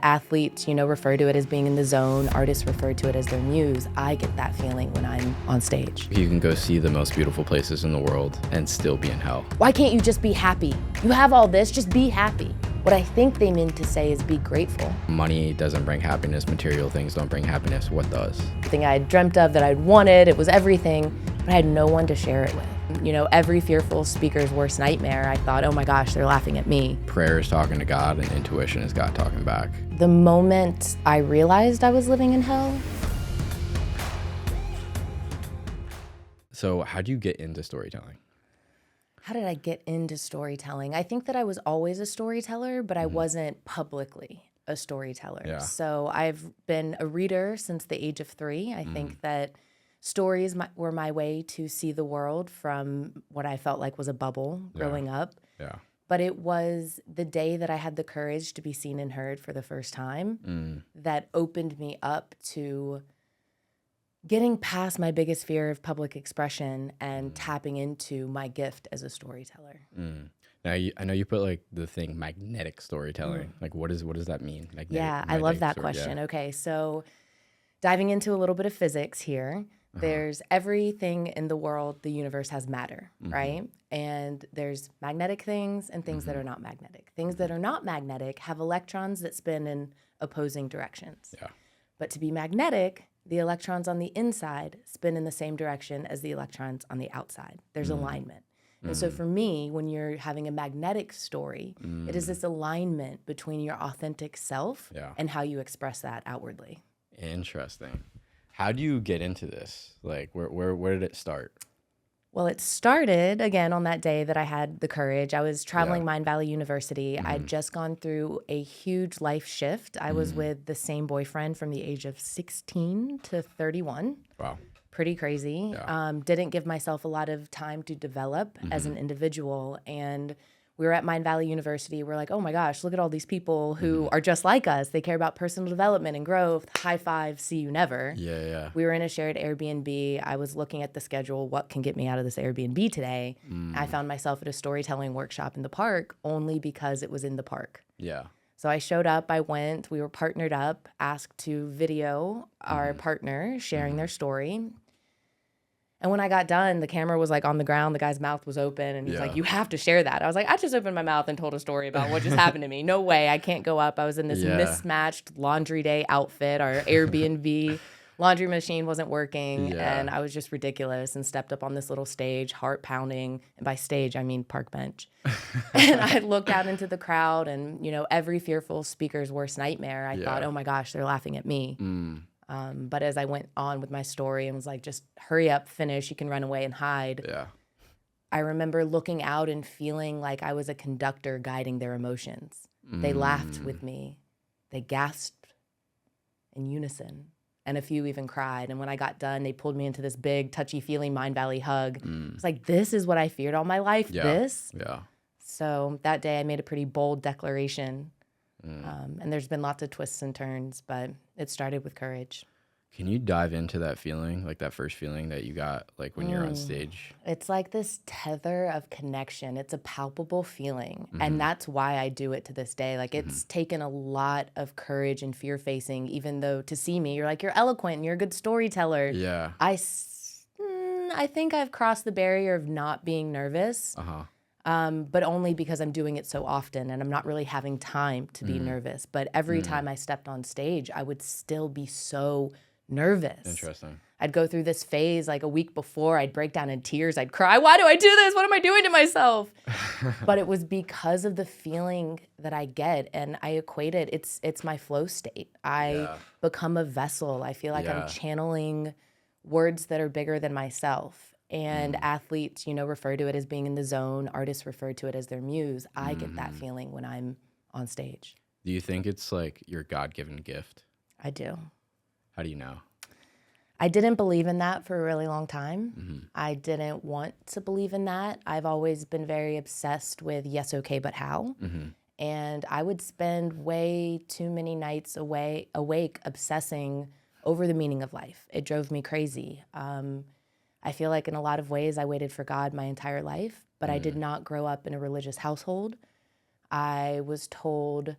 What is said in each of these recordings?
athletes, refer to it as being in the zone. Artists refer to it as their muse. I get that feeling when I'm on stage. You can go see the most beautiful places in the world and still be in hell. Why can't you just be happy? You have all this, just be happy. What I think they mean to say is be grateful. Money doesn't bring happiness. Material things don't bring happiness. What does? The thing I had dreamt of, that I'd wanted, it was everything, but I had no one to share it with. Every fearful speaker's worst nightmare, I thought, oh my gosh, they're laughing at me. Prayer is talking to God and intuition is God talking back. The moment I realized I was living in hell. So how do you get into storytelling? How did I get into storytelling? I think that I was always a storyteller, but I wasn't publicly a storyteller. Yeah. So I've been a reader since the age of 3. I think that stories were my way to see the world from what I felt like was a bubble growing up. Yeah. But it was the day that I had the courage to be seen and heard for the first time that opened me up to getting past my biggest fear of public expression and tapping into my gift as a storyteller. Now, I know you put like the thing magnetic storytelling. Like, what does that mean? I love that question. Yeah. Okay, so diving into a little bit of physics here, there's everything in the world, the universe has matter, right? And there's magnetic things and things that are not magnetic. Things that are not magnetic have electrons that spin in opposing directions. Yeah. But to be magnetic, the electrons on the inside spin in the same direction as the electrons on the outside. There's alignment. And so for me, when you're having a magnetic story, it is this alignment between your authentic self and how you express that outwardly. Interesting. How do you get into this? Like, where did it start? Well, it started, again, on that day that I had the courage. I was traveling Mind Valley University. I'd just gone through a huge life shift. I was with the same boyfriend from the age of 16 to 31. Wow. Pretty crazy. Yeah. Didn't give myself a lot of time to develop as an individual. And we were at Mind Valley University. We're like, oh my gosh, look at all these people who are just like us. They care about personal development and growth. High five, see you never. Yeah. We were in a shared Airbnb. I was looking at the schedule. What can get me out of this Airbnb today? I found myself at a storytelling workshop in the park only because it was in the park. Yeah. So I showed up, I went, we were partnered up, asked to video our partner sharing their story. And when I got done, the camera was like on the ground, the guy's mouth was open, and he's like, you have to share that. I was like, I just opened my mouth and told a story about what just happened to me. No way, I can't go up. I was in this mismatched laundry day outfit. Our Airbnb laundry machine wasn't working, and I was just ridiculous and stepped up on this little stage, heart pounding. And by stage, I mean park bench. And I looked out into the crowd, and, every fearful speaker's worst nightmare, I thought, oh my gosh, they're laughing at me. But as I went on with my story and was like, just hurry up, finish, you can run away and hide. Yeah. I remember looking out and feeling like I was a conductor guiding their emotions. They laughed with me. They gasped in unison. And a few even cried. And when I got done, they pulled me into this big, touchy-feely Mind Valley hug. It's like, this is what I feared all my life, this? Yeah. So that day I made a pretty bold declaration. And there's been lots of twists and turns, but it started with courage. Can you dive into that feeling, like that first feeling that you got, like when you're on stage? It's like this tether of connection. It's a palpable feeling. And that's why I do it to this day. Like, it's taken a lot of courage and fear facing, even though to see me, you're like, you're eloquent and you're a good storyteller. Yeah. I think I've crossed the barrier of not being nervous. But only because I'm doing it so often and I'm not really having time to be nervous. But every time I stepped on stage, I would still be so nervous. Interesting. I'd go through this phase like a week before. I'd break down in tears. I'd cry. Why do I do this? What am I doing to myself? But it was because of the feeling that I get, and I equate it. It's my flow state. I become a vessel. I feel like I'm channeling words that are bigger than myself. And athletes, refer to it as being in the zone. Artists refer to it as their muse. I get that feeling when I'm on stage. Do you think it's like your God-given gift? I do. How do you know? I didn't believe in that for a really long time. I didn't want to believe in that. I've always been very obsessed with yes, okay, but how? And I would spend way too many nights awake obsessing over the meaning of life. It drove me crazy. I feel like in a lot of ways I waited for God my entire life, but I did not grow up in a religious household. I was told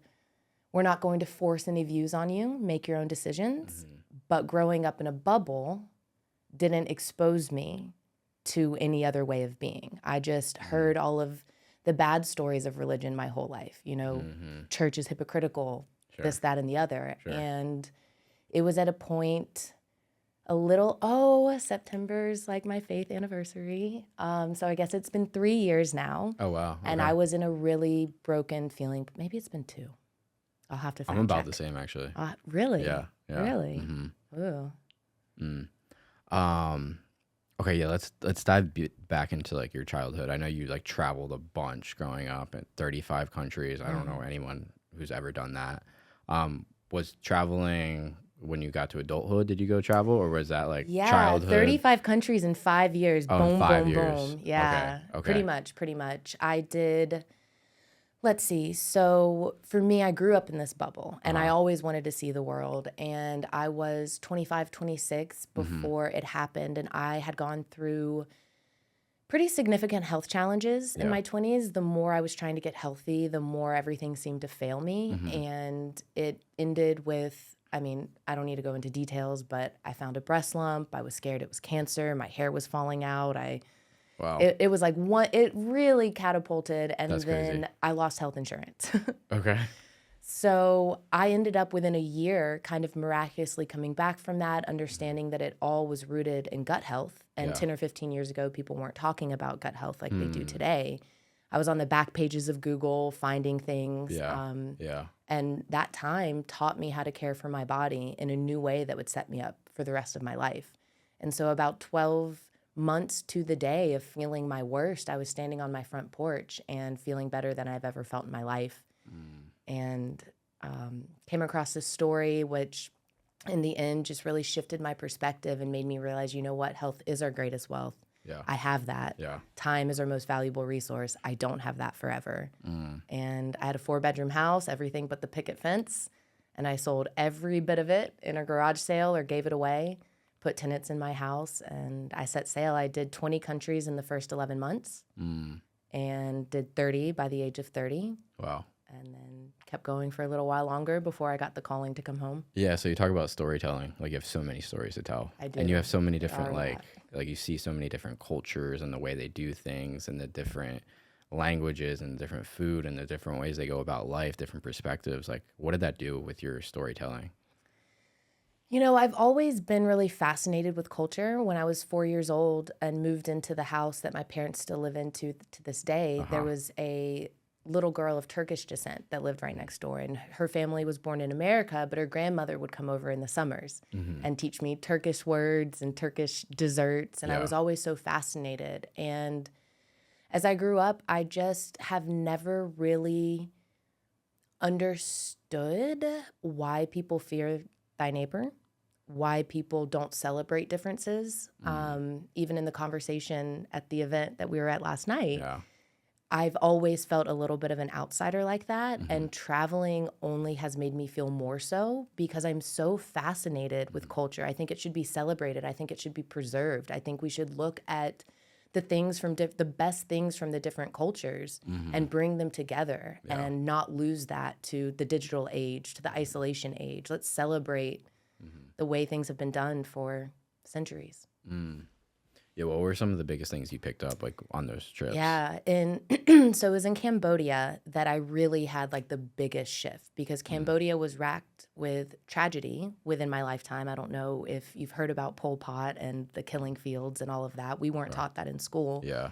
we're not going to force any views on you, make your own decisions. But growing up in a bubble didn't expose me to any other way of being. I just heard all of the bad stories of religion my whole life. You know, church is hypocritical, this, that, and the other. And it was at a point September's like my faith anniversary. So I guess it's been 3 years now. Oh, wow. Okay. And I was in a really broken feeling. Maybe it's been 2. I'll have to fact check. I'm about the same, actually. Really? Yeah. Really? Ooh. Okay, yeah, let's dive back into like your childhood. I know you like traveled a bunch growing up in 35 countries. I don't know anyone who's ever done that. Was traveling when you got to adulthood, did you go travel, or was that like childhood? 35 countries in 5 years. Oh, boom, 5 boom, years. boom. Yeah. Okay. Pretty much. I did, let's see. So for me, I grew up in this bubble and I always wanted to see the world. And I was 25, 26 before it happened. And I had gone through pretty significant health challenges in my 20s. The more I was trying to get healthy, the more everything seemed to fail me. And it ended with, I mean, I don't need to go into details, but I found a breast lump. I was scared it was cancer. My hair was falling out. Wow. It was like it really catapulted. And That's then crazy. I lost health insurance. Okay. So I ended up within a year kind of miraculously coming back from that, understanding that it all was rooted in gut health. And 10 or 15 years ago, people weren't talking about gut health like they do today. I was on the back pages of Google finding things. And that time taught me how to care for my body in a new way that would set me up for the rest of my life. And so about 12 months to the day of feeling my worst, I was standing on my front porch and feeling better than I've ever felt in my life. And came across this story, which in the end just really shifted my perspective and made me realize, you know what, health is our greatest wealth. Yeah. I have that. Yeah. Time is our most valuable resource. I don't have that forever. And I had a 4-bedroom house, everything but the picket fence. And I sold every bit of it in a garage sale or gave it away, put tenants in my house, and I set sail. I did 20 countries in the first 11 months and did 30 by the age of 30. Wow. And then kept going for a little while longer before I got the calling to come home. Yeah, so you talk about storytelling. Like you have so many stories to tell. I do. And you have so many different like you see so many different cultures and the way they do things and the different languages and different food and the different ways they go about life, different perspectives. Like what did that do with your storytelling? You know, I've always been really fascinated with culture. When I was 4 years old and moved into the house that my parents still live in to this day, there was a little girl of Turkish descent that lived right next door. And her family was born in America, but her grandmother would come over in the summers and teach me Turkish words and Turkish desserts. And I was always so fascinated. And as I grew up, I just have never really understood why people fear thy neighbor, why people don't celebrate differences. Even in the conversation at the event that we were at last night, I've always felt a little bit of an outsider like that, and traveling only has made me feel more so because I'm so fascinated with culture. I think it should be celebrated. I think it should be preserved. I think we should look at the things from the best things from the different cultures and bring them together and not lose that to the digital age, to the isolation age. Let's celebrate the way things have been done for centuries. Yeah, what were some of the biggest things you picked up like on those trips? Yeah, and so it was in Cambodia that I really had like the biggest shift because Cambodia was racked with tragedy within my lifetime. I don't know if you've heard about Pol Pot and the killing fields and all of that. We weren't taught that in school. Yeah.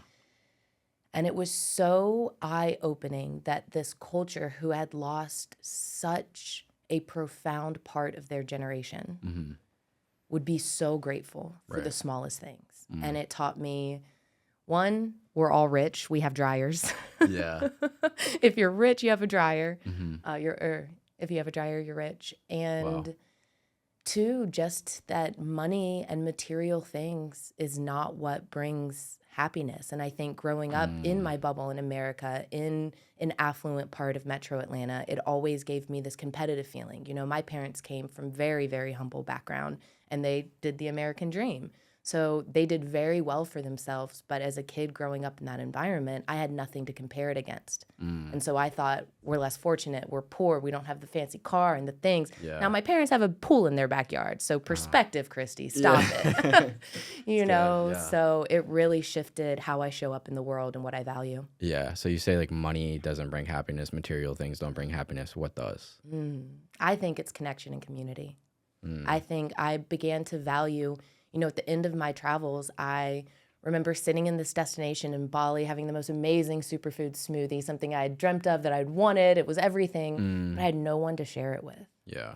And it was so eye-opening that this culture who had lost such a profound part of their generation would be so grateful for the smallest things. And it taught me, one, we're all rich. We have dryers. Yeah. If you're rich, you have a dryer. If you have a dryer, you're rich. And two, just that money and material things is not what brings happiness. And I think growing up in my bubble in America, in an affluent part of Metro Atlanta, it always gave me this competitive feeling. You know, my parents came from very, very humble background and they did the American dream. So they did very well for themselves. But as a kid growing up in that environment, I had nothing to compare it against. And so I thought, we're less fortunate. We're poor. We don't have the fancy car and the things. Yeah. Now, my parents have a pool in their backyard. So perspective, Christy, stop it. You know, yeah. so it really shifted how I show up in the world and what I value. Yeah. So you say like money doesn't bring happiness, material things don't bring happiness. What does? I think it's connection and community. I think I began to value, you know, at the end of my travels, I remember sitting in this destination in Bali, having the most amazing superfood smoothie, something I had dreamt of, that I'd wanted. It was everything, but I had no one to share it with. Yeah.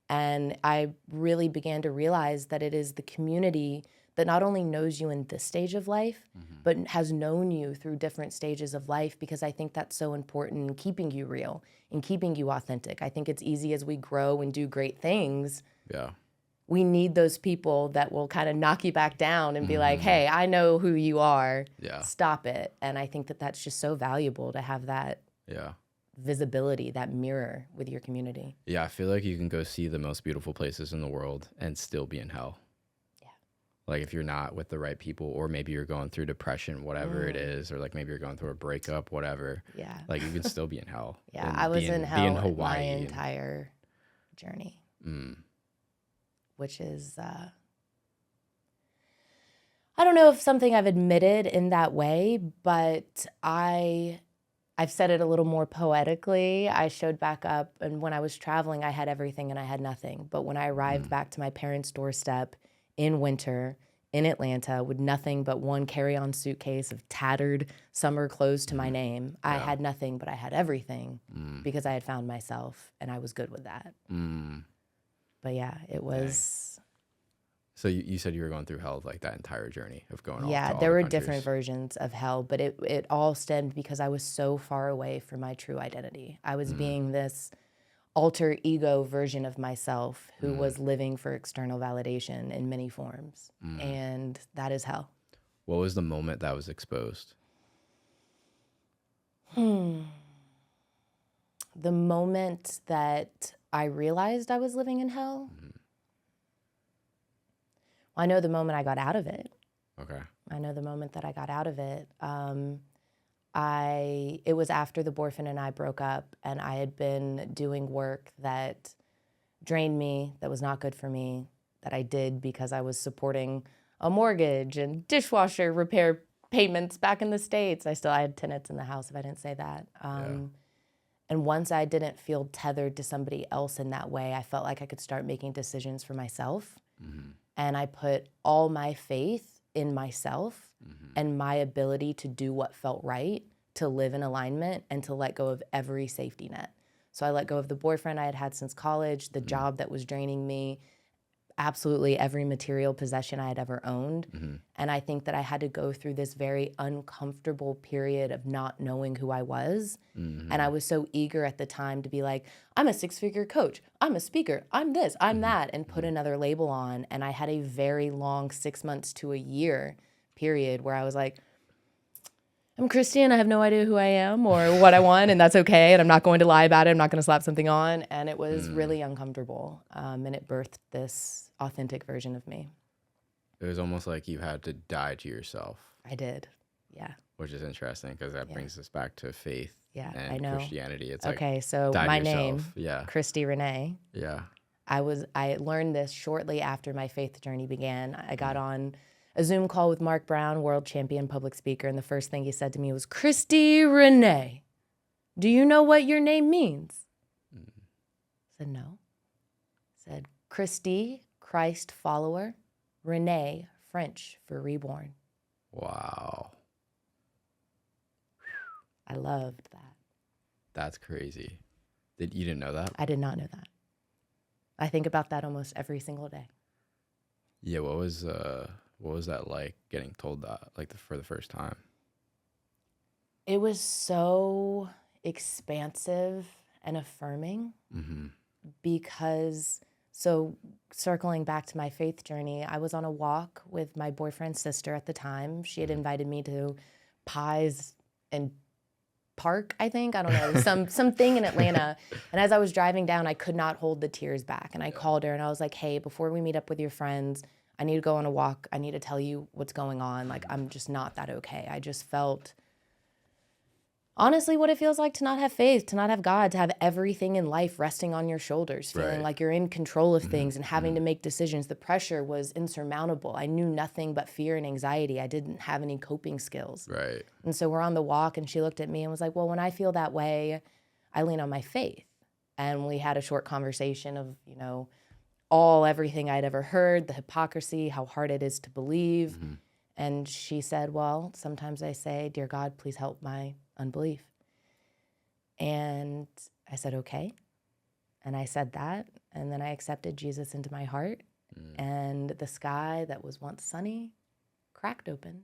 And I really began to realize that it is the community that not only knows you in this stage of life, but has known you through different stages of life, because I think that's so important in keeping you real and keeping you authentic. I think it's easy as we grow and do great things. Yeah. We need those people that will kind of knock you back down and be like, hey, I know who you are. Yeah. Stop it. And I think that that's just so valuable to have that visibility, that mirror with your community. Yeah. I feel like you can go see the most beautiful places in the world and still be in hell. Yeah. Like if you're not with the right people, or maybe you're going through depression, whatever it is, or like maybe you're going through a breakup, whatever. Yeah. Like you can still be in hell. Yeah. I was in hell my entire journey. Which is, I don't know if something I've admitted in that way, but I've said it a little more poetically. I showed back up, and when I was traveling, I had everything and I had nothing. But when I arrived back to my parents' doorstep in winter in Atlanta with nothing but one carry-on suitcase of tattered summer clothes to my name, I had nothing, but I had everything because I had found myself, and I was good with that. But yeah, it was. So you said you were going through hell like that entire journey of going off to all there were countries. different versions of hell, but it all stemmed because I was so far away from my true identity. I was being this alter ego version of myself who was living for external validation in many forms. And that is hell. What was the moment that was exposed? The moment that I realized I was living in hell? Well, I know the moment I got out of it. Okay. I know the moment that I got out of it. It was after the boyfriend and I broke up, and I had been doing work that drained me, that was not good for me, that I did because I was supporting a mortgage and dishwasher repair payments back in the States. I had tenants in the house, if I didn't say that. And once I didn't feel tethered to somebody else in that way, I felt like I could start making decisions for myself. And I put all my faith in myself and my ability to do what felt right, to live in alignment, and to let go of every safety net. So I let go of the boyfriend I had had since college, the job that was draining me, absolutely every material possession I had ever owned. And I think that I had to go through this very uncomfortable period of not knowing who I was. And I was so eager at the time to be like, I'm a 6-figure coach, I'm a speaker, I'm this, I'm that, and put another label on. And I had a very long 6 months to a year period where I was like, I'm Christy and I have no idea who I am or what I want, and that's okay, and I'm not going to lie about it, I'm not going to slap something on. And it was really uncomfortable, and it birthed this authentic version of me. It was almost like you had to die to yourself. I did, yeah. Which is interesting because that brings us back to faith and I know. Christianity. It's okay, like, so die to my yourself. name, Christy Renee. Yeah. I learned this shortly after my faith journey began. I got on a Zoom call with Mark Brown, world champion public speaker, and the first thing he said to me was, Christy Renee, do you know what your name means? I said, no. He said, Christy, Christ follower, Renee, French for reborn. Wow. I loved that. That's crazy. You didn't know that? I did not know that. I think about that almost every single day. Yeah, what was that like, getting told that, like, for the first time? It was so expansive and affirming because, so circling back to my faith journey, I was on a walk with my boyfriend's sister at the time. She had invited me to Pies and Park, I think. I don't know, something in Atlanta. And as I was driving down, I could not hold the tears back. And I called her and I was like, hey, before we meet up with your friends, I need to go on a walk. I need to tell you what's going on. Like, I'm just not that okay. I just felt, honestly, what it feels like to not have faith, to not have God, to have everything in life resting on your shoulders, feeling like you're in control of things and having to make decisions. The pressure was insurmountable. I knew nothing but fear and anxiety. I didn't have any coping skills. Right. And so we're on the walk, and she looked at me and was like, well, when I feel that way, I lean on my faith. And we had a short conversation of, you know, everything I'd ever heard, the hypocrisy, how hard it is to believe. And she said, well, sometimes I say, dear God, please help my unbelief. And I said, okay. And I said that. And then I accepted Jesus into my heart. And the sky that was once sunny cracked open.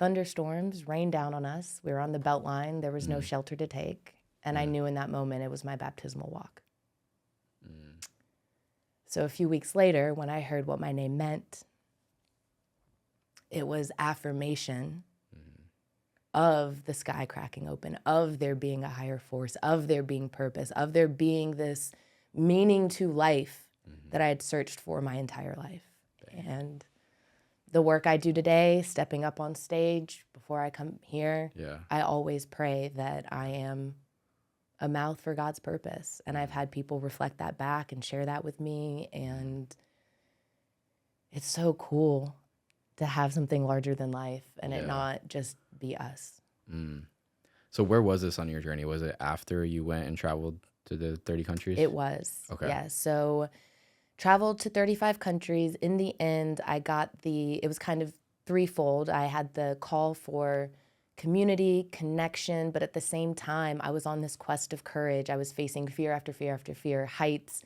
Thunderstorms rained down on us. We were on the Beltline. There was no shelter to take. And I knew in that moment it was my baptismal walk. So a few weeks later, when I heard what my name meant, it was affirmation of the sky cracking open, of there being a higher force, of there being purpose, of there being this meaning to life that I had searched for my entire life. And the work I do today, stepping up on stage before I come here, I always pray that I am a mouth for God's purpose. And I've had people reflect that back and share that with me. And it's so cool to have something larger than life and it not just be us. So where was this on your journey? Was it after you went and traveled to the 30 countries? It was. Okay. Yeah. So traveled to 35 countries. In the end, it was kind of threefold. I had the call for community, connection, but at the same time, I was on this quest of courage. I was facing fear after fear after fear, heights.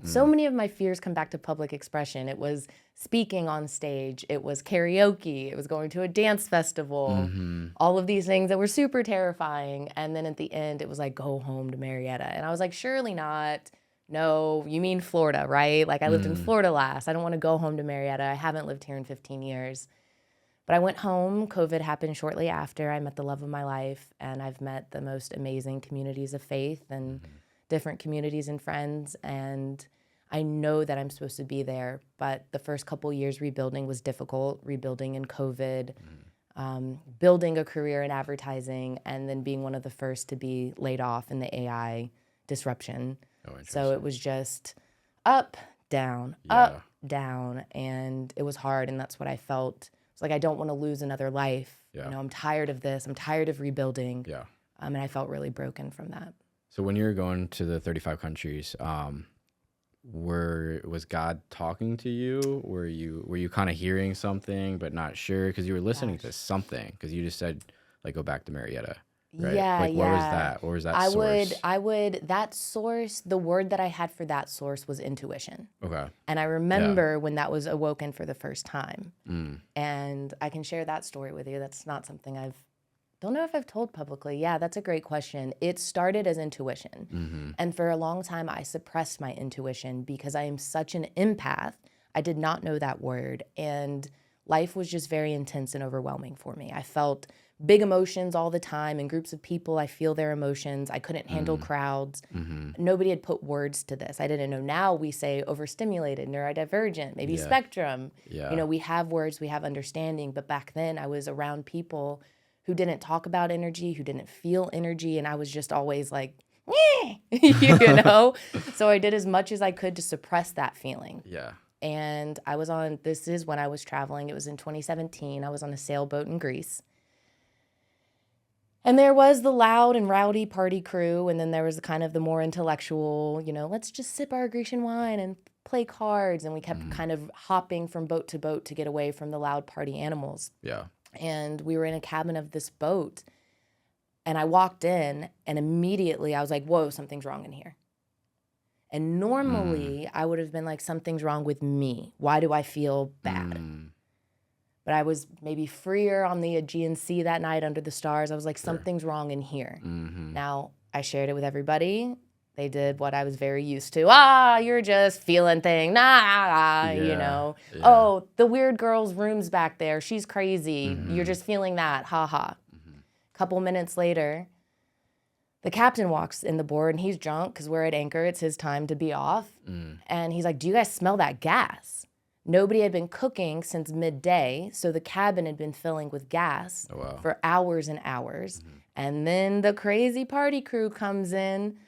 So many of my fears come back to public expression. It was speaking on stage. It was karaoke. It was going to a dance festival. All of these things that were super terrifying. And then at the end, it was like, go home to Marietta. And I was like, surely not. No, you mean Florida, right? Like I lived in Florida last. I don't want to go home to Marietta. I haven't lived here in 15 years. But I went home. COVID happened shortly after. I met the love of my life, and I've met the most amazing communities of faith and different communities and friends. And I know that I'm supposed to be there, but the first couple years rebuilding was difficult, rebuilding in COVID, building a career in advertising, and then being one of the first to be laid off in the AI disruption. So it was just up, down, and it was hard, and that's what I felt. It's like, I don't want to lose another life. You know, I'm tired of this. I'm tired of rebuilding. And I felt really broken from that. So when you were going to the 35 countries, was God talking to you? Were you kind of hearing something but not sure? Because you were listening to something. Because you just said, like, go back to Marietta. Right? Yeah, like, what was that? What was that source? That source, the word that I had for that source was intuition. Okay. And I remember when that was awoken for the first time. And I can share that story with you. That's not something don't know if I've told publicly. Yeah, that's a great question. It started as intuition. And for a long time, I suppressed my intuition because I am such an empath. I did not know that word. And life was just very intense and overwhelming for me. I felt big emotions all the time. In groups of people, I feel their emotions. I couldn't handle crowds. Nobody had put words to this. I didn't know. Now we say overstimulated, neurodivergent, maybe spectrum. You know, we have words, we have understanding. But back then, I was around people who didn't talk about energy, who didn't feel energy. And I was just always like, you know? So I did as much as I could to suppress that feeling. And this is when I was traveling. It was in 2017. I was on a sailboat in Greece. And there was the loud and rowdy party crew, and then there was kind of the more intellectual, you know, let's just sip our Grecian wine and play cards. And we kept kind of hopping from boat to boat to get away from the loud party animals. And we were in a cabin of this boat, and I walked in, and immediately I was like, whoa, something's wrong in here. And normally I would have been like, something's wrong with me. Why do I feel bad? But I was maybe freer on the Aegean Sea that night under the stars. I was like, something's wrong in here. Now, I shared it with everybody. They did what I was very used to. You're just feeling things. You know. Oh, the weird girl's room's back there. She's crazy. You're just feeling that. Ha ha. Couple minutes later, The captain walks in the board and he's drunk because we're at anchor. It's his time to be off. And he's like, do you guys smell that gas? Nobody had been cooking since midday, so the cabin had been filling with gas for hours and hours. And then the crazy party crew comes in,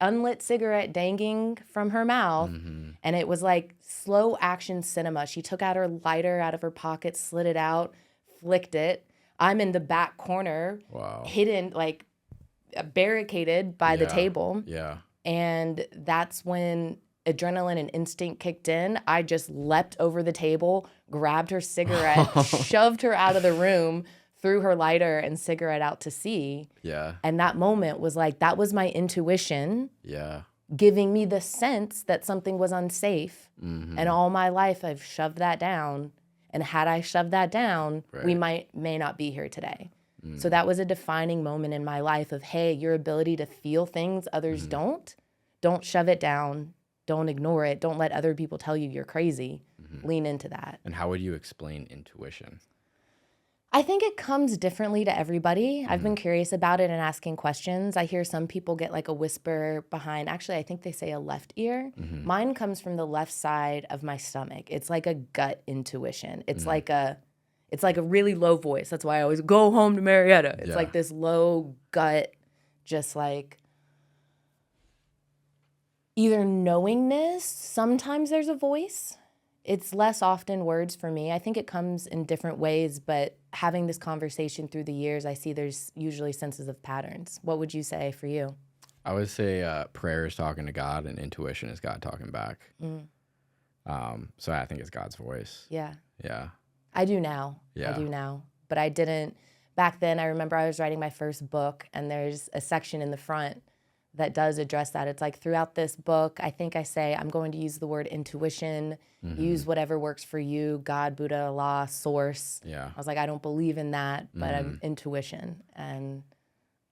unlit cigarette dangling from her mouth. And it was like slow action cinema. She took out her lighter out of her pocket, slid it out, flicked it. I'm in the back corner, hidden, like barricaded by the table. Yeah. And that's when adrenaline and instinct kicked in. I just leapt over the table, grabbed her cigarette, shoved her out of the room, threw her lighter and cigarette out to sea. Yeah. And that moment was like, that was my intuition. Yeah. Giving me the sense that something was unsafe. And all my life I've shoved that down. And had I shoved that down, we may not be here today. So that was a defining moment in my life of, hey, your ability to feel things others don't shove it down. Don't ignore it. Don't let other people tell you you're crazy. Lean into that. And how would you explain intuition? I think it comes differently to everybody. I've been curious about it and asking questions. I hear some people get like a whisper behind, actually, I think they say a left ear. Mine comes from the left side of my stomach. It's like a gut intuition. It's like a really low voice. That's why I always go home to Marietta. It's like this low gut, just like either knowingness. Sometimes there's a voice. It's less often words for me. I think it comes in different ways, but having this conversation through the years, I see there's usually senses of patterns. What would you say for you? I would say prayer is talking to God and intuition is God talking back. So I think it's God's voice. Yeah. Yeah. I do now. Yeah. I do now. But I didn't. Back then, I remember I was writing my first book, and there's a section in the front that does address that. It's like throughout this book, I think I say, I'm going to use the word intuition, use whatever works for you, God, Buddha, Allah, source. Yeah. I was like, I don't believe in that, but I'm intuition. And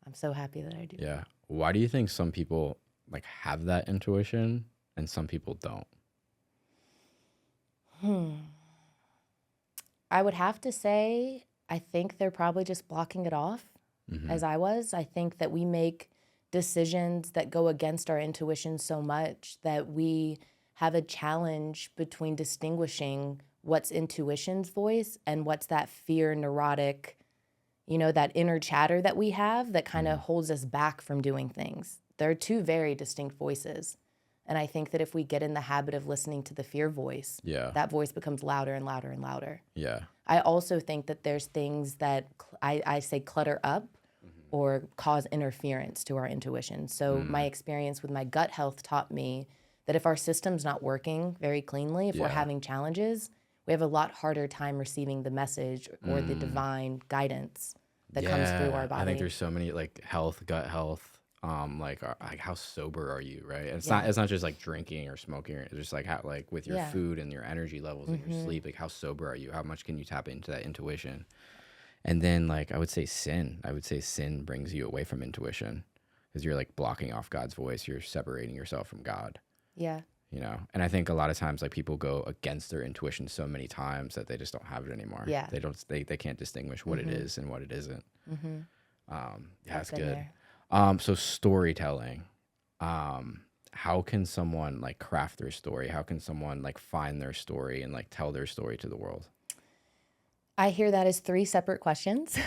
I'm so happy that I do. Yeah. Why do you think some people like have that intuition and some people don't? I would have to say, I think they're probably just blocking it off as I was. I think that we make decisions that go against our intuition so much that we have a challenge between distinguishing what's intuition's voice and what's that fear, neurotic, that inner chatter that we have that kind of holds us back from doing things. They're two very distinct voices. And I think that if we get in the habit of listening to the fear voice, that voice becomes louder and louder and louder. Yeah. I also think that there's things that I say clutter up or cause interference to our intuition. So my experience with my gut health taught me that if our system's not working very cleanly, if we're having challenges, we have a lot harder time receiving the message or the divine guidance that comes through our body. I think there's so many like gut health, like how sober are you, right? And it's not just like drinking or smoking, it's just like how like with your food and your energy levels and your sleep, like how sober are you? How much can you tap into that intuition? And then like I would say sin brings you away from intuition because you're like blocking off God's voice. You're separating yourself from God. Yeah. And I think a lot of times like people go against their intuition so many times that they just don't have it anymore. Yeah. They can't distinguish what it is and what it isn't. That's good. So storytelling, how can someone like craft their story? How can someone like find their story and like tell their story to the world? I hear that as three separate questions.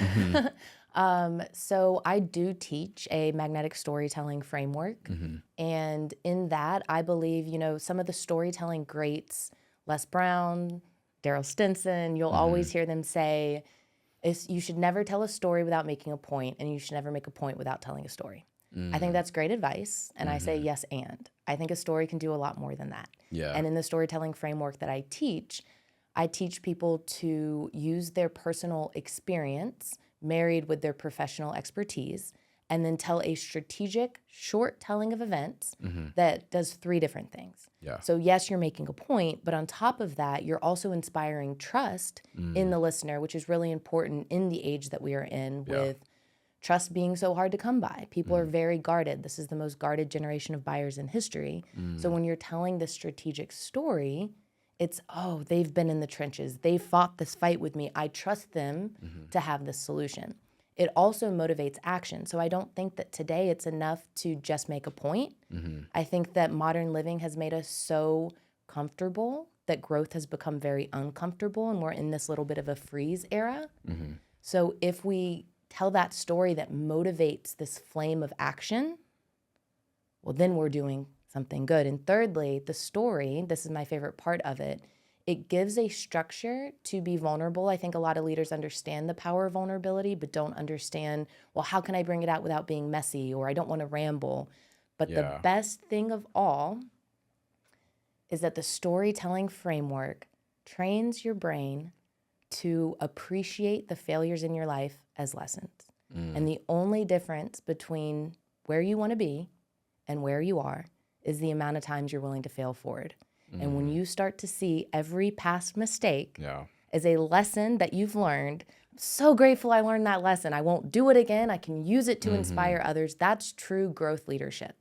So I do teach a magnetic storytelling framework. And in that, I believe, some of the storytelling greats, Les Brown, Daryl Stinson, you'll always hear them say, you should never tell a story without making a point, and you should never make a point without telling a story. I think that's great advice. And I say yes, and. I think a story can do a lot more than that. Yeah. And in the storytelling framework that I teach people to use their personal experience married with their professional expertise and then tell a strategic, short telling of events that does three different things. Yeah. So yes, you're making a point, but on top of that, you're also inspiring trust in the listener, which is really important in the age that we are in with trust being so hard to come by. People are very guarded. This is the most guarded generation of buyers in history. So when you're telling this strategic story, it's, they've been in the trenches. They fought this fight with me. I trust them to have this solution. it also motivates action. So I don't think that today it's enough to just make a point. I think that modern living has made us so comfortable that growth has become very uncomfortable, and we're in this little bit of a freeze era. So if we tell that story that motivates this flame of action, well, then we're doing something good. And thirdly, the story, this is my favorite part of it, it gives a structure to be vulnerable. I think a lot of leaders understand the power of vulnerability, but don't understand, well, how can I bring it out without being messy, or I don't want to ramble. But the best thing of all is that the storytelling framework trains your brain to appreciate the failures in your life as lessons. And the only difference between where you want to be and where you are is the amount of times you're willing to fail forward. And when you start to see every past mistake as a lesson that you've learned, I'm so grateful I learned that lesson. I won't do it again. I can use it to inspire others. That's true growth leadership.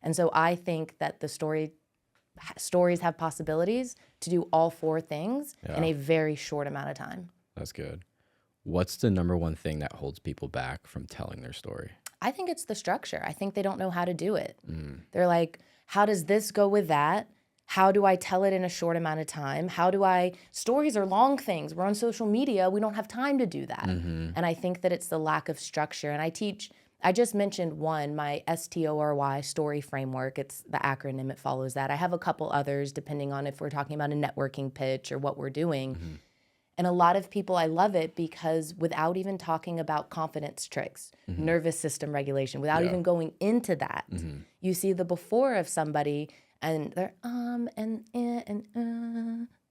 And so I think that the stories have possibilities to do all four things in a very short amount of time. That's good. What's the number one thing that holds people back from telling their story? I think it's the structure. I think they don't know how to do it. They're like, how does this go with that? How do I tell it in a short amount of time? Stories are long things. We're on social media. We don't have time to do that. And I think that it's the lack of structure. And I just mentioned one, my STORY story framework. It's the acronym, it follows that. I have a couple others depending on if we're talking about a networking pitch or what we're doing. And a lot of people, I love it because without even talking about confidence tricks, nervous system regulation, without even going into that, you see the before of somebody and they're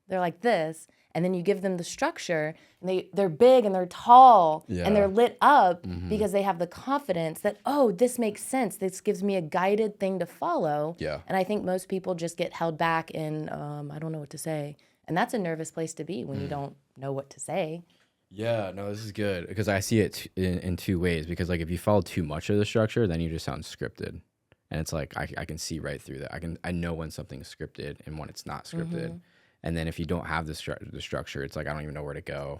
they're like this, and then you give them the structure, and they're big and they're tall and they're lit up because they have the confidence that, oh, this makes sense. This gives me a guided thing to follow. And I think most people just get held back in, I don't know what to say. And that's a nervous place to be when you don't know what to say. Yeah, no, this is good because I see it in two ways. Because like if you follow too much of the structure, then you just sound scripted. And it's like I can see right through that. I know when something's scripted and when it's not scripted. And then if you don't have the structure, it's like I don't even know where to go.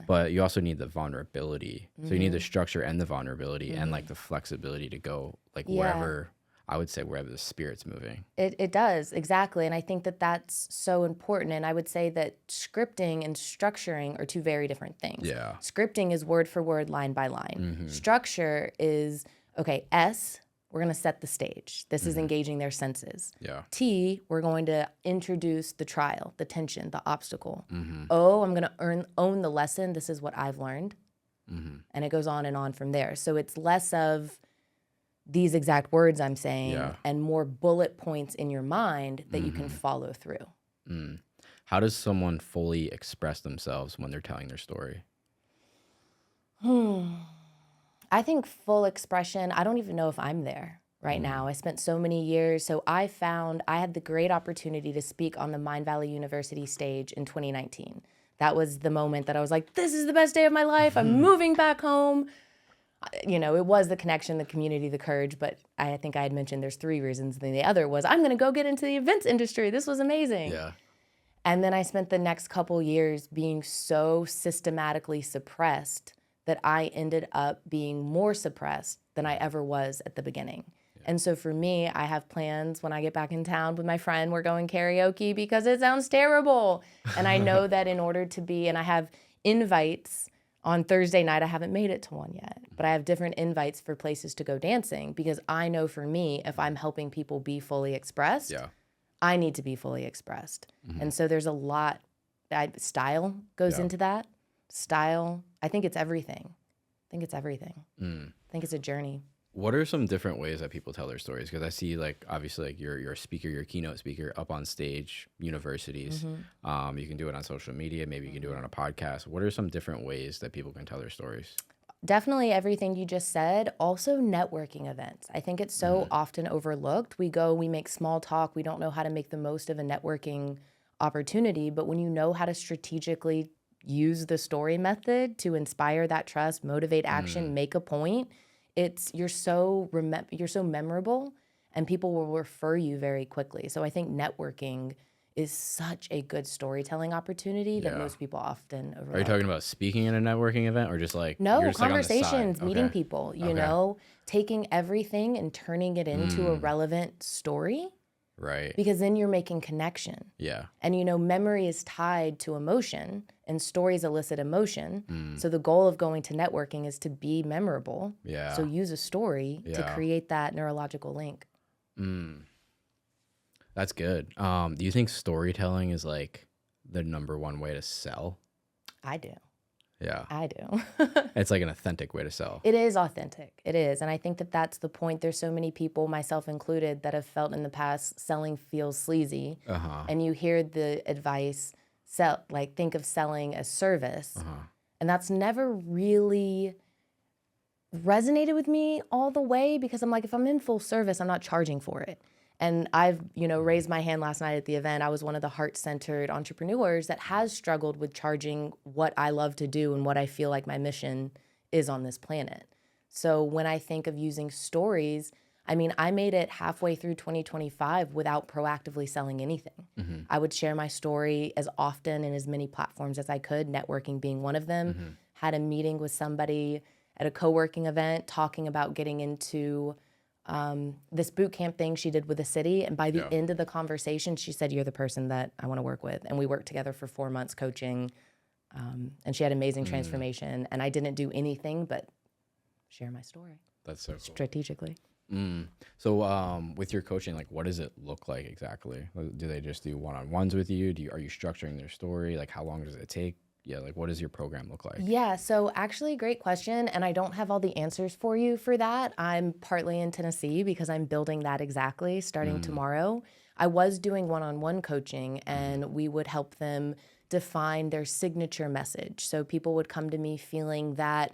But you also need the vulnerability. So you need the structure and the vulnerability and like the flexibility to go like wherever, I would say wherever the spirit's moving. It does, exactly. And I think that that's so important. And I would say that scripting and structuring are two very different things. Scripting is word for word, line by line. Structure is, okay, S, we're going to set the stage. This is engaging their senses. T, we're going to introduce the trial, the tension, the obstacle. O, I'm going to own the lesson. This is what I've learned. And it goes on and on from there. So it's less of these exact words I'm saying and more bullet points in your mind that you can follow through. How does someone fully express themselves when they're telling their story? I think full expression, I don't even know if I'm there right now. I spent so many years. So I had the great opportunity to speak on the Mind Valley University stage in 2019. That was the moment that I was like, this is the best day of my life. I'm moving back home. You know, it was the connection, the community, the courage. But I think I had mentioned there's 3 reasons. And the other was, I'm going to go get into the events industry. This was amazing. And then I spent the next couple years being so systematically suppressed that I ended up being more suppressed than I ever was at the beginning. And so for me, I have plans when I get back in town with my friend, we're going karaoke because it sounds terrible. And I know that in order to be, and I have invites on Thursday night, I haven't made it to one yet, but I have different invites for places to go dancing because I know for me, if I'm helping people be fully expressed, I need to be fully expressed. And so there's a lot, style goes into that. Style, I think it's everything. I think it's a journey. What are some different ways that people tell their stories? Because I see, like, obviously, like you're a speaker, you're a keynote speaker up on stage, universities. You can do it on social media. Maybe you can do it on a podcast. What are some different ways that people can tell their stories? Definitely everything you just said. Also networking events. I think it's so often overlooked. We make small talk. We don't know how to make the most of a networking opportunity. But when you know how to strategically use the story method to inspire that trust, motivate action, make a point, you're so memorable and people will refer you very quickly. So I think networking is such a good storytelling opportunity that most people often overlook. Are you talking about speaking in a networking event or just like no, you're just conversations, like meeting people, you know, taking everything and turning it into a relevant story? Right. Because then you're making connection. Yeah. And, you know, memory is tied to emotion and stories elicit emotion. So the goal of going to networking is to be memorable. Yeah. So use a story to create that neurological link. That's good. Do you think storytelling is like the number one way to sell? I do. Yeah. I do. It's like an authentic way to sell. It is authentic. It is. And I think that that's the point. There's so many people, myself included, that have felt in the past selling feels sleazy. And you hear the advice, think of selling as service. And that's never really resonated with me all the way because I'm like, if I'm in full service, I'm not charging for it. And I've, you know, raised my hand last night at the event. I was one of the heart-centered entrepreneurs that has struggled with charging what I love to do and what I feel like my mission is on this planet. So when I think of using stories, I mean, I made it halfway through 2025 without proactively selling anything. I would share my story as often in as many platforms as I could, networking being one of them. Had a meeting with somebody at a co-working event talking about getting into this boot camp thing she did with the city. And by the end of the conversation, she said, "You're the person that I want to work with." And we worked together for 4 months coaching. And she had amazing transformation. And I didn't do anything but share my story. That's so cool. Strategically. So with your coaching, like what does it look like exactly? Do they just do one-on-ones with you? Are you structuring their story? Like how long does it take? Yeah, like what does your program look like? Yeah, so actually great question. And I don't have all the answers for you for that. I'm partly in Tennessee because I'm building that exactly starting tomorrow. I was doing one-on-one coaching and we would help them define their signature message. So people would come to me feeling that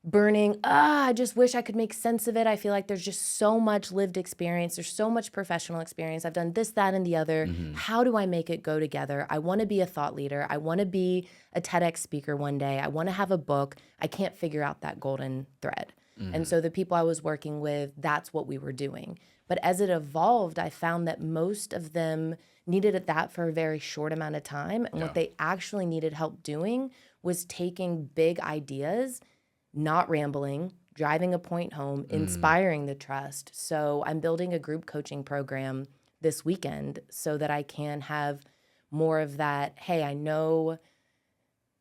burning, I just wish I could make sense of it. I feel like there's just so much lived experience. There's so much professional experience. I've done this, that, and the other. How do I make it go together? I want to be a thought leader. I want to be a TEDx speaker one day. I want to have a book. I can't figure out that golden thread. And so the people I was working with, that's what we were doing. But as it evolved, I found that most of them needed that for a very short amount of time. And what they actually needed help doing was taking big ideas, not rambling, driving a point home, inspiring the trust. So I'm building a group coaching program this weekend so that I can have more of that, hey, I know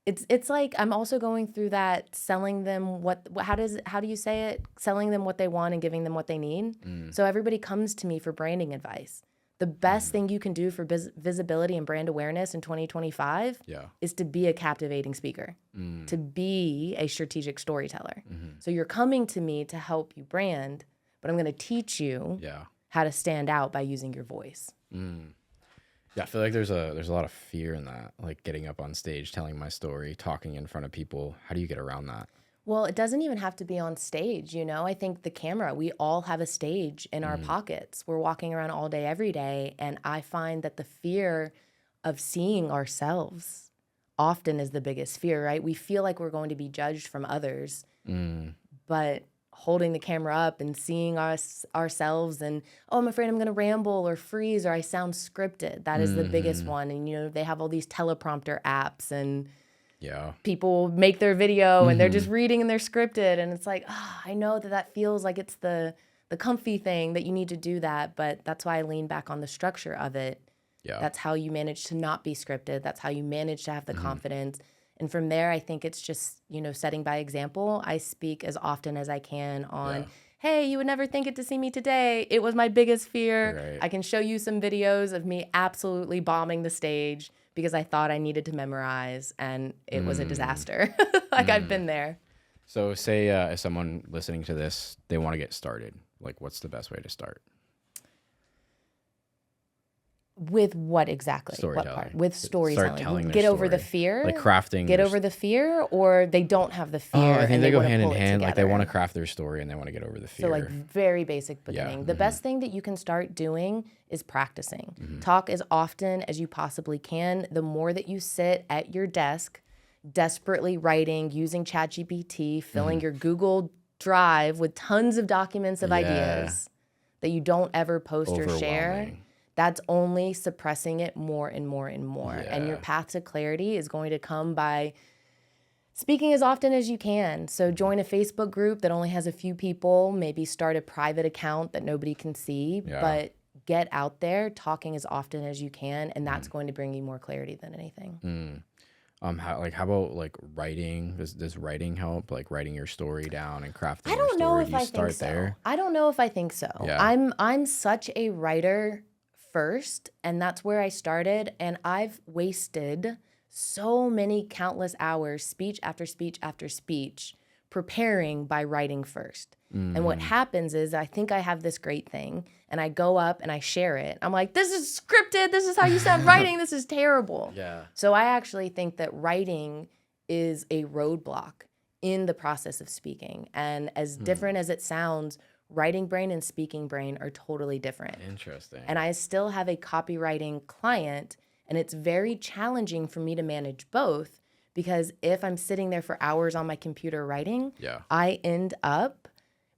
it's like I'm also going through that selling them how do you say it? Selling them what they want and giving them what they need. So everybody comes to me for branding advice. The best thing you can do for visibility and brand awareness in 2025 is to be a captivating speaker, to be a strategic storyteller. So you're coming to me to help you brand, but I'm going to teach you how to stand out by using your voice. Yeah, I feel like there's a lot of fear in that, like getting up on stage, telling my story, talking in front of people. How do you get around that? Well, it doesn't even have to be on stage, you know? I think the camera, we all have a stage in our pockets. We're walking around all day, every day, and I find that the fear of seeing ourselves often is the biggest fear, right? We feel like we're going to be judged from others, but holding the camera up and seeing ourselves and, oh, I'm afraid I'm going to ramble or freeze or I sound scripted. That is the biggest one. And, you know, they have all these teleprompter apps and people make their video and they're just reading and they're scripted. And it's like, I know that feels like it's the comfy thing that you need to do that. But that's why I lean back on the structure of it. That's how you manage to not be scripted. That's how you manage to have the confidence. And from there, I think it's just, you know, setting by example. I speak as often as I can on, hey, you would never think it to see me today. It was my biggest fear. I can show you some videos of me absolutely bombing the stage because I thought I needed to memorize and it was a disaster. I've been there. So say if someone listening to this, they want to get started, like what's the best way to start? With what exactly? Storytelling. What part? With storytelling. Start telling Get their over the story. fear. Like crafting. Get over the fear, or they don't have the fear. I think and they go wanna hand in pull it hand. Like they together. want to craft their story and they want to get over the fear. So like very basic beginning. The best thing that you can start doing is practicing. Talk as often as you possibly can. The more that you sit at your desk, desperately writing, using ChatGPT, filling your Google Drive with tons of documents of ideas that you don't ever post or share. that's only suppressing it more and more and more. And your Yeah. path to clarity is going to come by speaking as often as you can. So join a Facebook group that only has a few people, maybe start a private account that nobody can see, Yeah. but get out there talking as often as you can, and that's going to bring you more clarity than anything. How about like writing? Does writing help? Like writing your story down and crafting I your don't know story? if Do you I think start so. there? I don't know if I think so. Yeah. I'm such a writer first, and that's where I started, and I've wasted so many countless hours, speech after speech after speech, preparing by writing first. And what happens is I think I have this great thing, and I go up and I share it. I'm like, this is scripted. This is how you sound writing. This is terrible. Yeah. So I actually think that writing is a roadblock in the process of speaking. And as different as it sounds, writing brain and speaking brain are totally different. Interesting. And I still have a copywriting client, and it's very challenging for me to manage both, because if I'm sitting there for hours on my computer writing, Yeah. I end up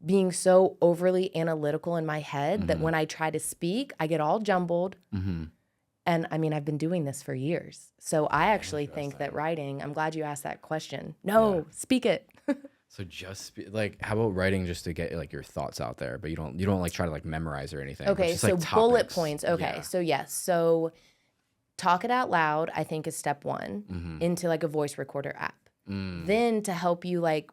being so overly analytical in my head that when I try to speak, I get all jumbled. And I mean, I've been doing this for years. So I actually think that writing, I'm glad you asked that question. No, speak it. So like, how about writing just to get like your thoughts out there, but you don't like try to like memorize or anything. but Okay, just, so like, bullet topics. points. Okay, Yeah. so yes. So talk it out loud, I think, is step one into like a voice recorder app. Then to help you like,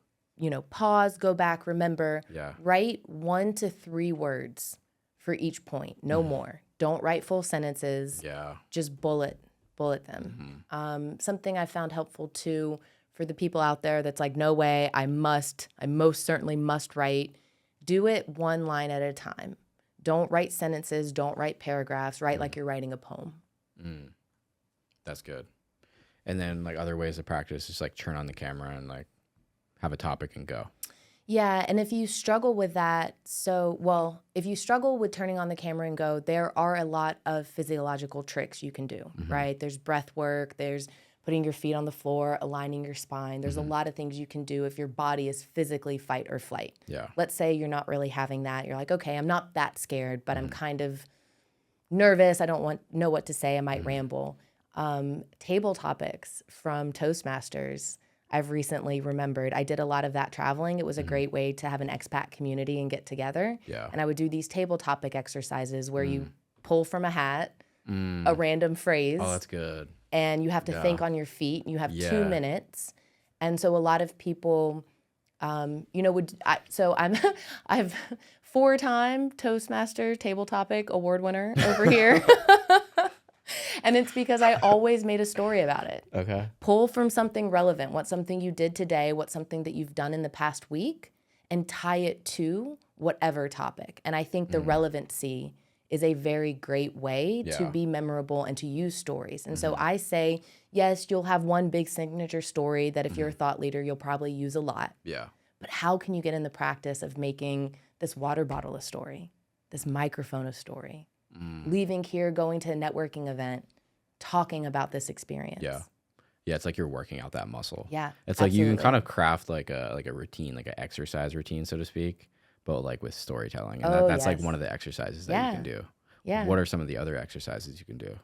pause, go back, remember, Yeah. write 1 to 3 words for each point, no more. Don't write full sentences. Yeah. Just bullet them. Something I found helpful too for the people out there that's like, no way, I most certainly must write. Do it one line at a time. Don't write sentences, don't write paragraphs, write like you're writing a poem. That's good. And then like other ways to practice, just like turn on the camera and like have a topic and go. Yeah, and if you struggle with that, if you struggle with turning on the camera and go, there are a lot of physiological tricks you can do, right? There's breath work, there's putting your feet on the floor, aligning your spine. There's a lot of things you can do if your body is physically fight or flight. Yeah. Let's say you're not really having that. You're like, okay, I'm not that scared, but I'm kind of nervous. I don't know what to say. I might ramble. Table topics from Toastmasters, I've recently remembered. I did a lot of that traveling. It was a great way to have an expat community and get together. Yeah. And I would do these table topic exercises where you pull from a hat a random phrase. Oh, that's good. And you have to think on your feet. You have 2 Yeah. minutes. And so a lot of people, I have 4-time Toastmaster table topic award winner over here. And it's because I always made a story about it. Okay. Pull from something relevant, what's something you did today, what's something that you've done in the past week, and tie it to whatever topic. And I think the relevancy is a very great way to Yeah. be memorable and to use stories. And so I say, yes, you'll have one big signature story that if you're a thought leader, you'll probably use a lot. Yeah. But how can you get in the practice of making this water bottle a story, this microphone a story, leaving here, going to a networking event, talking about this experience? Yeah. Yeah, it's like you're working out that muscle. Yeah, It's like you can absolutely. kind of craft like a routine, like an exercise routine, so to speak, but like with storytelling. And that's like yes. one of the exercises that Yeah. you can do. Yeah. What are some of the other exercises you can do?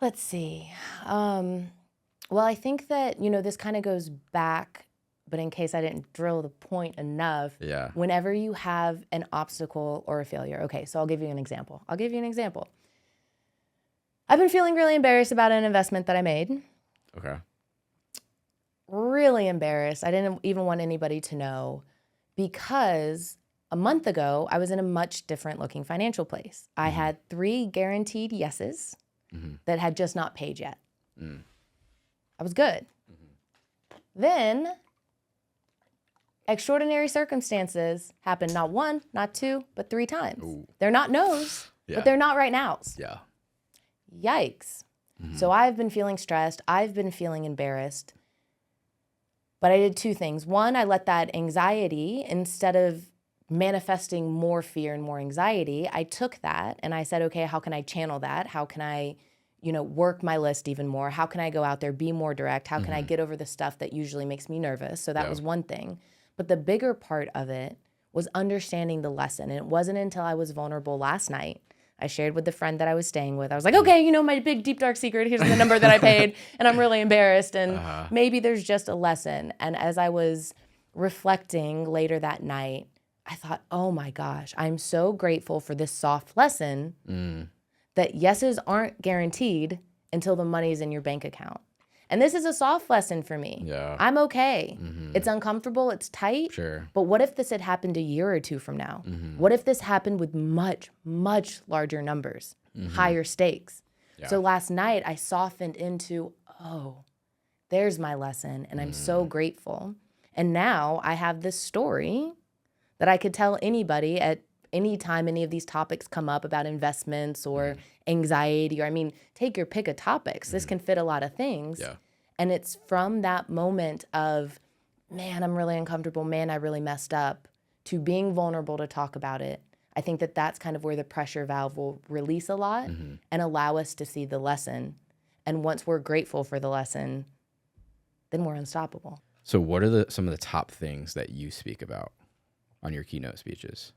Let's see. Well, I think that, this kind of goes back, but in case I didn't drill the point enough, Yeah. whenever you have an obstacle or a failure. Okay, so I'll give you an example. I've been feeling really embarrassed about an investment that I made. Okay. Really embarrassed. I didn't even want anybody to know because a month ago, I was in a much different looking financial place. I had 3 guaranteed yeses that had just not paid yet. I was good. Then extraordinary circumstances happened not 1, not 2, but 3 times. Ooh. They're not no's, Yeah. but they're not right now's. Yeah. Yikes. So I've been feeling stressed. I've been feeling embarrassed. But I did 2 things. One, I let that anxiety, instead of manifesting more fear and more anxiety, I took that and I said, okay, how can I channel that? How can I, work my list even more? How can I go out there, be more direct? How can I get over the stuff that usually makes me nervous? So that Yeah. was one thing. But the bigger part of it was understanding the lesson. And it wasn't until I was vulnerable last night. I shared with the friend that I was staying with. I was like, okay, my big, deep, dark secret. Here's the number that I paid. And I'm really embarrassed. And maybe there's just a lesson. And as I was reflecting later that night, I thought, oh my gosh, I'm so grateful for this soft lesson that yeses aren't guaranteed until the money's in your bank account. And this is a soft lesson for me. Yeah. I'm okay. It's uncomfortable. It's tight. Sure. But what if this had happened a year or two from now? What if this happened with much, much larger numbers, higher stakes? Yeah. So last night I softened into, oh, there's my lesson. And I'm so grateful. And now I have this story that I could tell anybody at any time any of these topics come up about investments or anxiety, or take your pick of topics. This can fit a lot of things. Yeah. And it's from that moment of, man, I'm really uncomfortable. Man, I really messed up, to being vulnerable to talk about it. I think that that's kind of where the pressure valve will release a lot and allow us to see the lesson. And once we're grateful for the lesson, then we're unstoppable. So what are some of the top things that you speak about on your keynote speeches?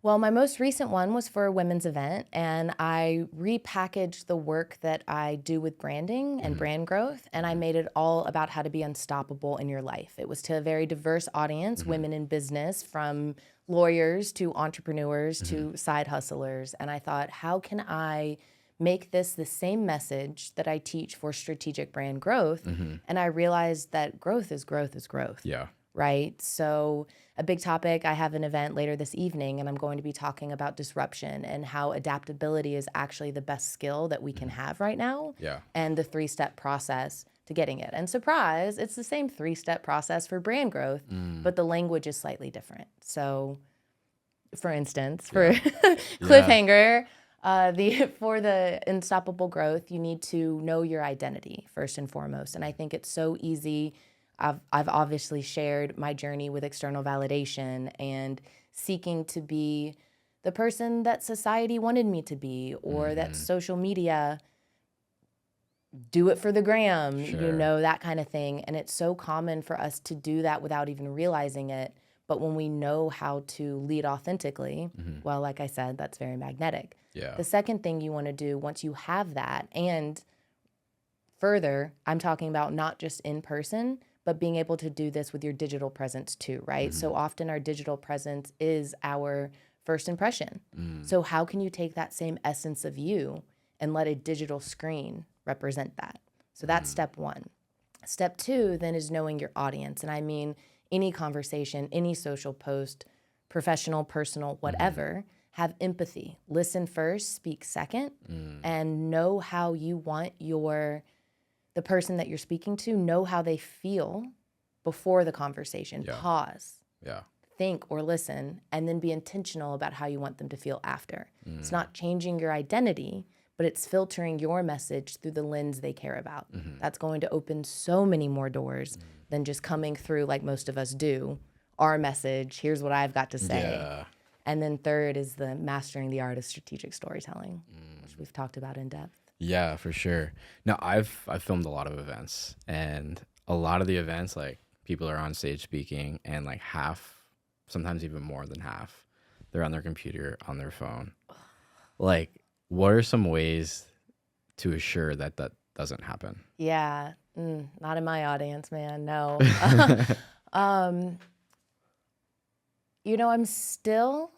Well, my most recent one was for a women's event, and I repackaged the work that I do with branding and brand growth, and I made it all about how to be unstoppable in your life. It was to a very diverse audience, women in business, from lawyers to entrepreneurs to side hustlers. And I thought, how can I make this the same message that I teach for strategic brand growth? And I realized that growth is growth is growth. Yeah. Right? So a big topic, I have an event later this evening, and I'm going to be talking about disruption and how adaptability is actually the best skill that we can have right now. Yeah. And the 3-step process to getting it. And surprise, it's the same 3-step process for brand growth, but the language is slightly different. So for instance, for cliffhanger, for the unstoppable growth, you need to know your identity first and foremost. And I think it's so easy. I've obviously shared my journey with external validation and seeking to be the person that society wanted me to be, or that social media, do it for the gram, that kind of thing. And it's so common for us to do that without even realizing it. But when we know how to lead authentically, well, like I said, that's very magnetic. Yeah. The second thing you want to do once you have that, and further, I'm talking about not just in person, but being able to do this with your digital presence too, right? So often our digital presence is our first impression. So how can you take that same essence of you and let a digital screen represent that? So that's step one. Step two then is knowing your audience. And I mean, any conversation, any social post, professional, personal, whatever, have empathy. Listen first, speak second, and know how you want the person that you're speaking to, know how they feel before the conversation. Yeah. Pause. Yeah. Think or listen, and then be intentional about how you want them to feel after. It's not changing your identity, but it's filtering your message through the lens they care about. That's going to open so many more doors than just coming through like most of us do. Our message, here's what I've got to say. Yeah. And then third is the mastering the art of strategic storytelling, which we've talked about in depth. Yeah, for sure. No, I've filmed a lot of events, and a lot of the events, like, people are on stage speaking, and like half, sometimes even more than half, they're on their computer, on their phone. Like, what are some ways to assure that that doesn't happen? Yeah, not in my audience, man. No. I'm still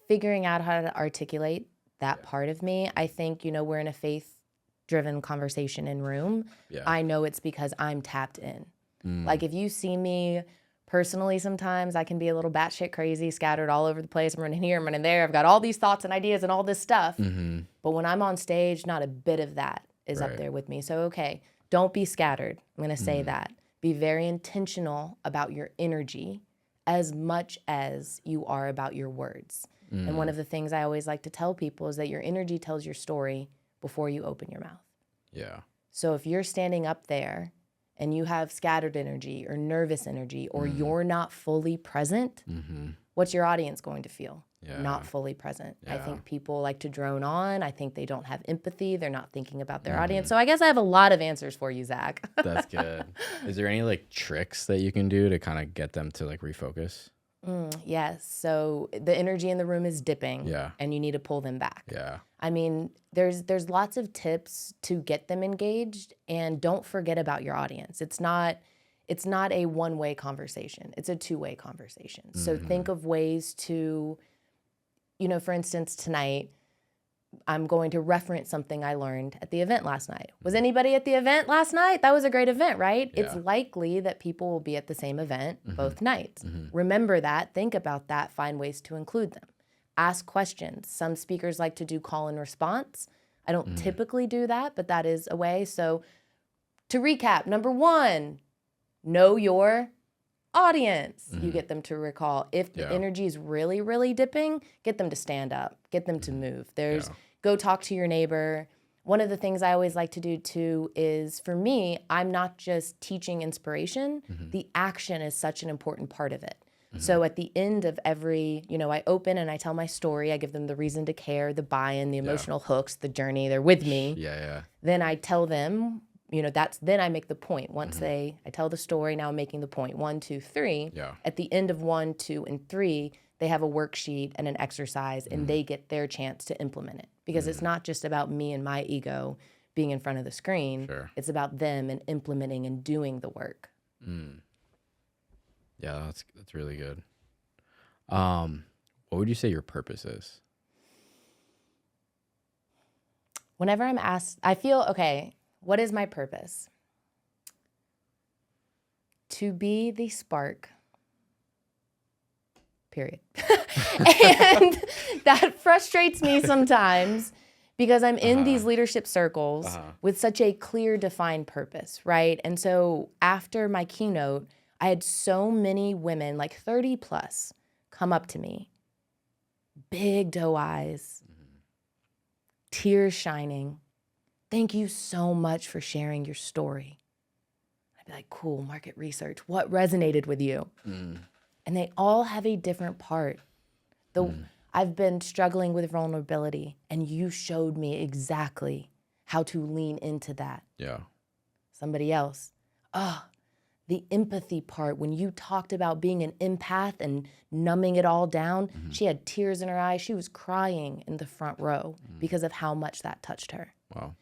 figuring out how to articulate that part of me. I think, we're in a faith-driven conversation in room. Yeah. I know it's because I'm tapped in. Like, if you see me personally, sometimes I can be a little batshit crazy, scattered all over the place. I'm running here, I'm running there. I've got all these thoughts and ideas and all this stuff. But when I'm on stage, not a bit of that is up there with me. So, okay, don't be scattered. I'm going to say that. Be very intentional about your energy as much as you are about your words. And one of the things I always like to tell people is that your energy tells your story before you open your mouth. Yeah. So if you're standing up there and you have scattered energy or nervous energy, or you're not fully present, what's your audience going to feel? Yeah. Not fully present. Yeah. I think people like to drone on. I think they don't have empathy. They're not thinking about their audience. So I guess I have a lot of answers for you, Zach. That's good. Is there any like tricks that you can do to kind of get them to like refocus? Yes. So the energy in the room is dipping. Yeah. And you need to pull them back. Yeah. I mean, there's lots of tips to get them engaged, and don't forget about your audience. It's not a one-way conversation. It's a two-way conversation. So think of ways to, for instance, tonight, I'm going to reference something I learned at the event last night. Was anybody at the event last night? That was a great event, right? Yeah. It's likely that people will be at the same event both nights. Remember that, think about that, find ways to include them. Ask questions. Some speakers like to do call and response. I don't typically do that, but that is a way. So to recap, number 1, know your audience. You get them to recall. If the energy is really, really dipping, get them to stand up, get them to move. Go talk to your neighbor. One of the things I always like to do too is, for me, I'm not just teaching inspiration. The action is such an important part of it. So at the end of every, I open and I tell my story. I give them the reason to care, the buy-in, the emotional hooks, the journey. They're with me. Yeah. Then I tell them, then I make the point. Once I tell the story, now I'm making the point. 1, 2, 3. Yeah. At the end of 1, 2, and 3, they have a worksheet and an exercise, and they get their chance to implement it. Because it's not just about me and my ego being in front of the screen. Sure. It's about them and implementing and doing the work. Yeah, that's really good. What would you say your purpose is? Whenever I'm asked, I feel, okay, what is my purpose? To be the spark, period. And that frustrates me sometimes because I'm in these leadership circles with such a clear, defined purpose, right? And so after my keynote, I had so many women, like 30 plus, come up to me, big doe eyes, tears shining. Thank you so much for sharing your story. I'd be like, cool, market research. What resonated with you? And they all have a different part. I've been struggling with vulnerability, and you showed me exactly how to lean into that. Yeah. Somebody else, the empathy part, when you talked about being an empath and numbing it all down, she had tears in her eyes. She was crying in the front row because of how much that touched her. Wow.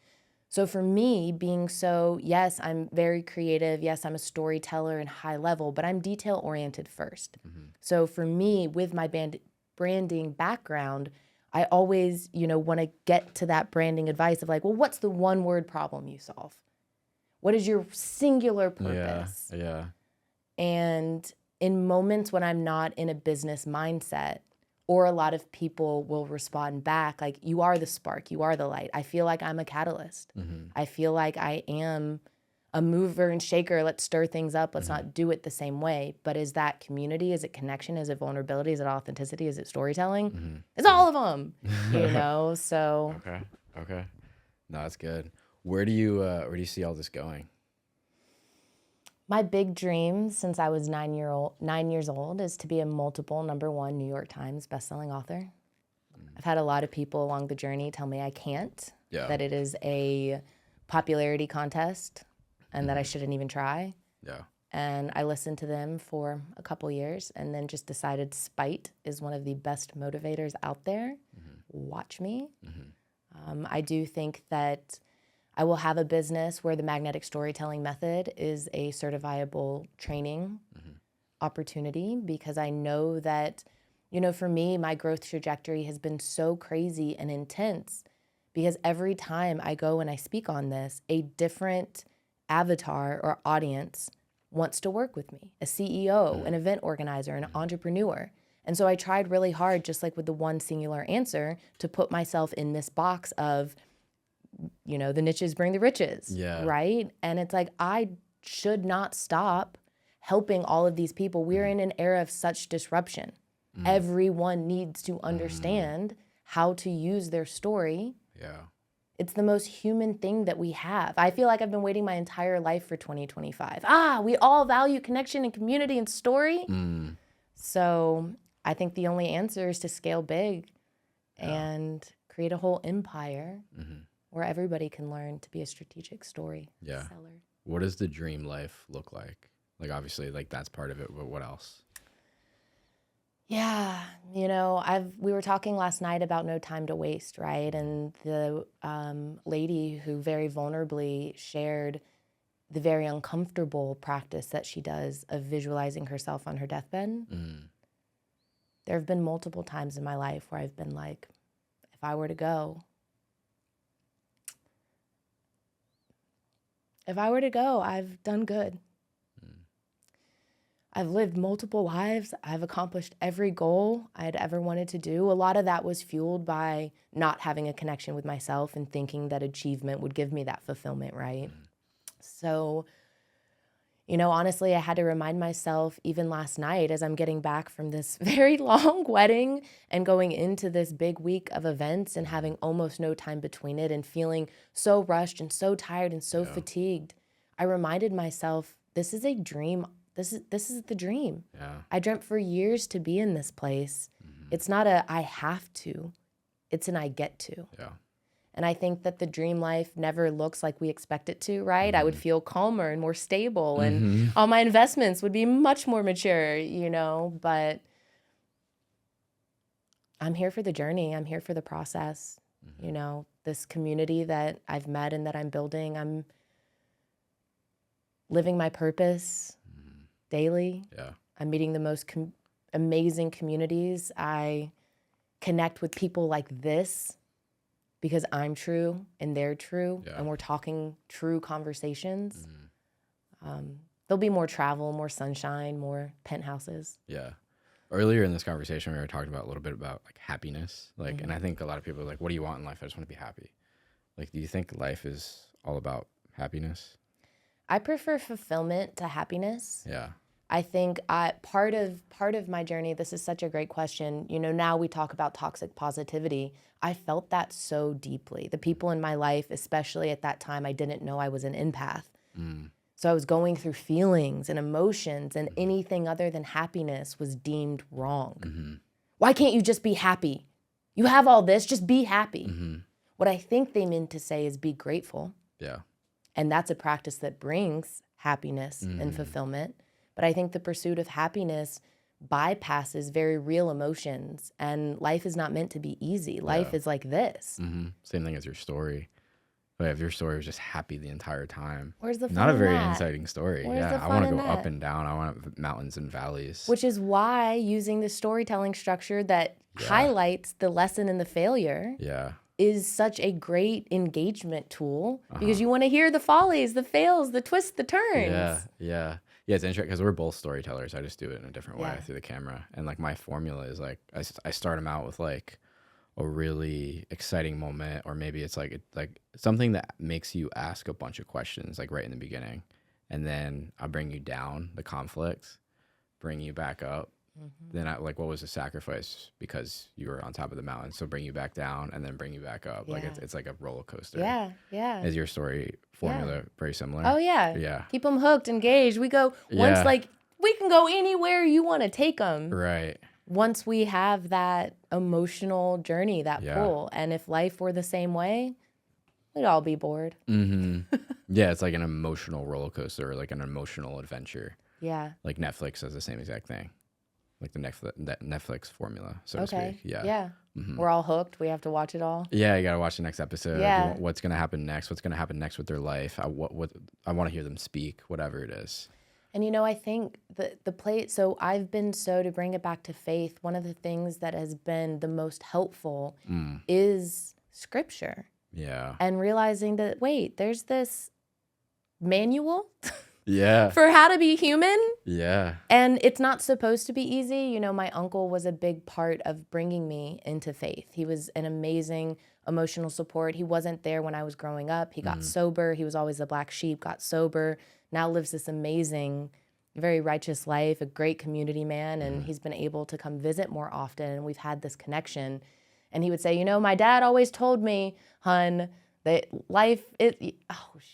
So for me, being so, yes, I'm very creative. Yes, I'm a storyteller and high level, but I'm detail oriented first. So for me, with my branding background, I always, want to get to that branding advice of like, well, what's the one word problem you solve? What is your singular purpose? Yeah. And in moments when I'm not in a business mindset, or a lot of people will respond back like, you are the spark, you are the light. I feel like I'm a catalyst. I feel like I am a mover and shaker. Let's stir things up. Let's not do it the same way. But is that community? Is it connection? Is it vulnerability? Is it authenticity? Is it storytelling? It's all of them, so. Okay. No, that's good. Where do you see all this going? My big dream since I was 9 years old is to be a multiple #1 New York Times bestselling author. I've had a lot of people along the journey tell me I can't, that it is a popularity contest and that I shouldn't even try. Yeah. And I listened to them for a couple years and then just decided spite is one of the best motivators out there. Watch me. I do think that I will have a business where the magnetic storytelling method is a certifiable training opportunity, because I know that, for me, my growth trajectory has been so crazy and intense because every time I go and I speak on this, a different avatar or audience wants to work with me, a CEO, an event organizer, an entrepreneur. And so I tried really hard, just like with the one singular answer, to put myself in this box of, the niches bring the riches, right? And it's like, I should not stop helping all of these people. We're in an era of such disruption. Everyone needs to understand how to use their story. Yeah. It's the most human thing that we have. I feel like I've been waiting my entire life for 2025. We all value connection and community and story. So I think the only answer is to scale big and create a whole empire where everybody can learn to be a strategic story seller. What does the dream life look like? Like, obviously, like that's part of it, but what else? Yeah, we were talking last night about no time to waste, right? And the lady who very vulnerably shared the very uncomfortable practice that she does of visualizing herself on her deathbed. Mm. There have been multiple times in my life where I've been like, if I were to go, I've done good. I've lived multiple lives. I've accomplished every goal I had ever wanted to do. A lot of that was fueled by not having a connection with myself and thinking that achievement would give me that fulfillment, right? So, honestly, I had to remind myself even last night as I'm getting back from this very long wedding and going into this big week of events and having almost no time between it and feeling so rushed and so tired and so fatigued. I reminded myself, this is a dream. This is the dream. Yeah. I dreamt for years to be in this place. It's not a I have to. It's an I get to. Yeah. And I think that the dream life never looks like we expect it to, right? I would feel calmer and more stable and all my investments would be much more mature, but I'm here for the journey. I'm here for the process. This community that I've met and that I'm building, I'm living my purpose daily. Yeah. I'm meeting the most amazing communities. I connect with people like this because I'm true and they're true, and we're talking true conversations. There'll be more travel, more sunshine, more penthouses. Yeah. Earlier in this conversation, we were talking about a little bit about like happiness. Like, and I think a lot of people are like, what do you want in life? I just want to be happy. Like, do you think life is all about happiness? I prefer fulfillment to happiness. Yeah. I think part of my journey, this is such a great question. Now we talk about toxic positivity. I felt that so deeply. The people in my life, especially at that time, I didn't know I was an empath. So I was going through feelings and emotions, and anything other than happiness was deemed wrong. Why can't you just be happy? You have all this, just be happy. What I think they meant to say is be grateful. Yeah. And that's a practice that brings happiness and fulfillment. But I think the pursuit of happiness bypasses very real emotions, and life is not meant to be easy. Life is like this. Same thing as your story. But if your story was just happy the entire time, Where's the fun not a in very that? exciting story. Where's the I fun want to in go up that? and down. I want mountains and valleys. Which is why using the storytelling structure that highlights the lesson and the failure is such a great engagement tool, because you want to hear the follies, the fails, the twists, the turns. Yeah, it's interesting because we're both storytellers. I just do it in a different way through the camera. And like my formula is like, I start them out with like a really exciting moment, or maybe it's like something that makes you ask a bunch of questions like right in the beginning. And then I'll bring you down the conflict, bring you back up. Then what was the sacrifice because you were on top of the mountain? So bring you back down and then bring you back up. Like it's like a roller coaster. Yeah. Is your story formula very similar? Oh, yeah. Yeah. Keep them hooked, engaged. We go once, we can go anywhere you want to take them. Right. Once we have that emotional journey, that pull. And if life were the same way, we'd all be bored. Yeah, it's like an emotional roller coaster, or like an emotional adventure. Yeah. Like Netflix does the same exact thing. Like the Netflix formula, so to speak. Yeah. We're all hooked. We have to watch it all. Yeah, you got to watch the next episode. Yeah. What's going to happen next? What's going to happen next with their life? I want to hear them speak, whatever it is. And I think the play, so I've been to bring it back to faith, one of the things that has been the most helpful is scripture. Yeah. And realizing that, wait, there's this manual Yeah. for how to be human. Yeah. And it's not supposed to be easy. My uncle was a big part of bringing me into faith. He was an amazing emotional support. He wasn't there when I was growing up. He got sober. He was always the black sheep, got sober, now lives this amazing, very righteous life, a great community man. And he's been able to come visit more often. And we've had this connection. And he would say, my dad always told me, hun, that life is,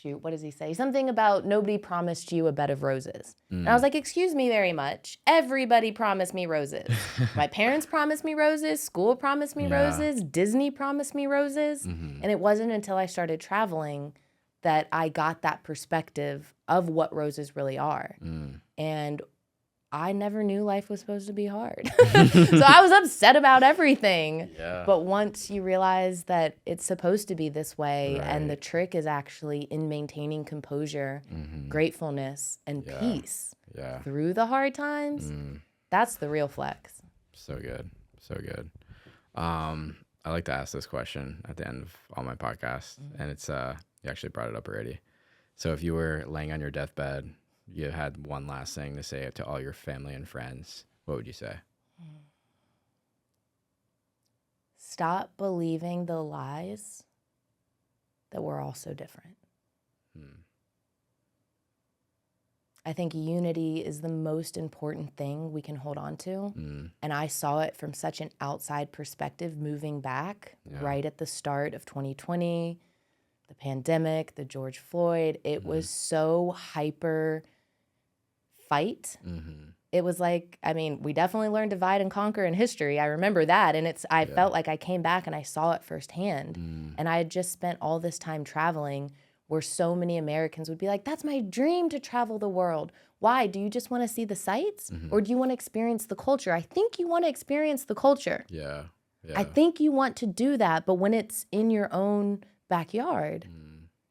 what does he say? Something about nobody promised you a bed of roses. And I was like, excuse me very much. Everybody promised me roses. My parents promised me roses. School promised me roses. Disney promised me roses. And it wasn't until I started traveling that I got that perspective of what roses really are. And I never knew life was supposed to be hard. So I was upset about everything. Yeah. But once you realize that it's supposed to be this way, and the Right. trick is actually in maintaining composure, gratefulness, and Yeah. peace Yeah. through the hard times, that's the real flex. So good. So good. I like to ask this question at the end of all my podcasts, and it's you actually brought it up already. So if you were laying on your deathbed, you had one last thing to say to all your family and friends, what would you say? Stop believing the lies that we're all so different. I think unity is the most important thing we can hold on to. And I saw it from such an outside perspective moving back right at the start of 2020, the pandemic, the George Floyd. It was so hyper fight. It was like, I mean, we definitely learned divide and conquer in history. I remember that. And I felt like I came back and I saw it firsthand. And I had just spent all this time traveling where so many Americans would be like, that's my dream to travel the world. Why? Do you just want to see the sights? Or do you want to experience the culture? I think you want to experience the culture. Yeah. I think you want to do that. But when it's in your own backyard,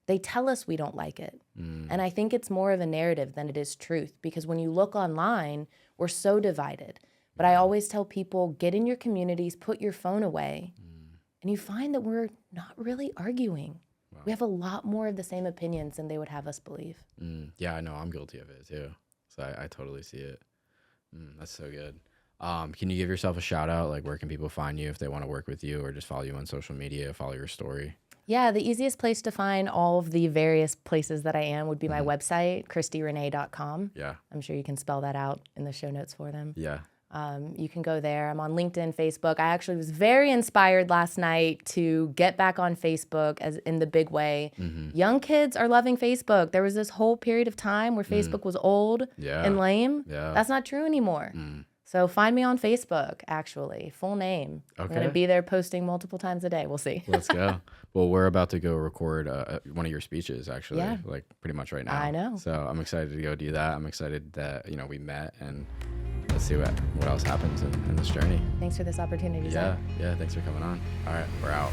they tell us we don't like it. And I think it's more of a narrative than it is truth, because when you look online, we're so divided. But I always tell people, get in your communities, put your phone away, and you find that we're not really arguing. Wow. We have a lot more of the same opinions than they would have us believe. Yeah, I know. I'm guilty of it too. So I totally see it. That's so good. Can you give yourself a shout out? Like, where can people find you if they want to work with you or just follow you on social media, follow your story? Yeah, the easiest place to find all of the various places that I am would be my website, ChristyRenee.com. Yeah. I'm sure you can spell that out in the show notes for them. Yeah. You can go there. I'm on LinkedIn, Facebook. I actually was very inspired last night to get back on Facebook as in the big way. Young kids are loving Facebook. There was this whole period of time where Facebook was old and lame. Yeah. That's not true anymore. So find me on Facebook, actually. Full name. Okay. I'm going to be there posting multiple times a day. We'll see. Let's go. Well, we're about to go record one of your speeches, actually, like pretty much right now. I know. So I'm excited to go do that. I'm excited that, we met, and let's see what else happens in this journey. Thanks for this opportunity, Zach. Yeah. Thanks for coming on. All right. We're out.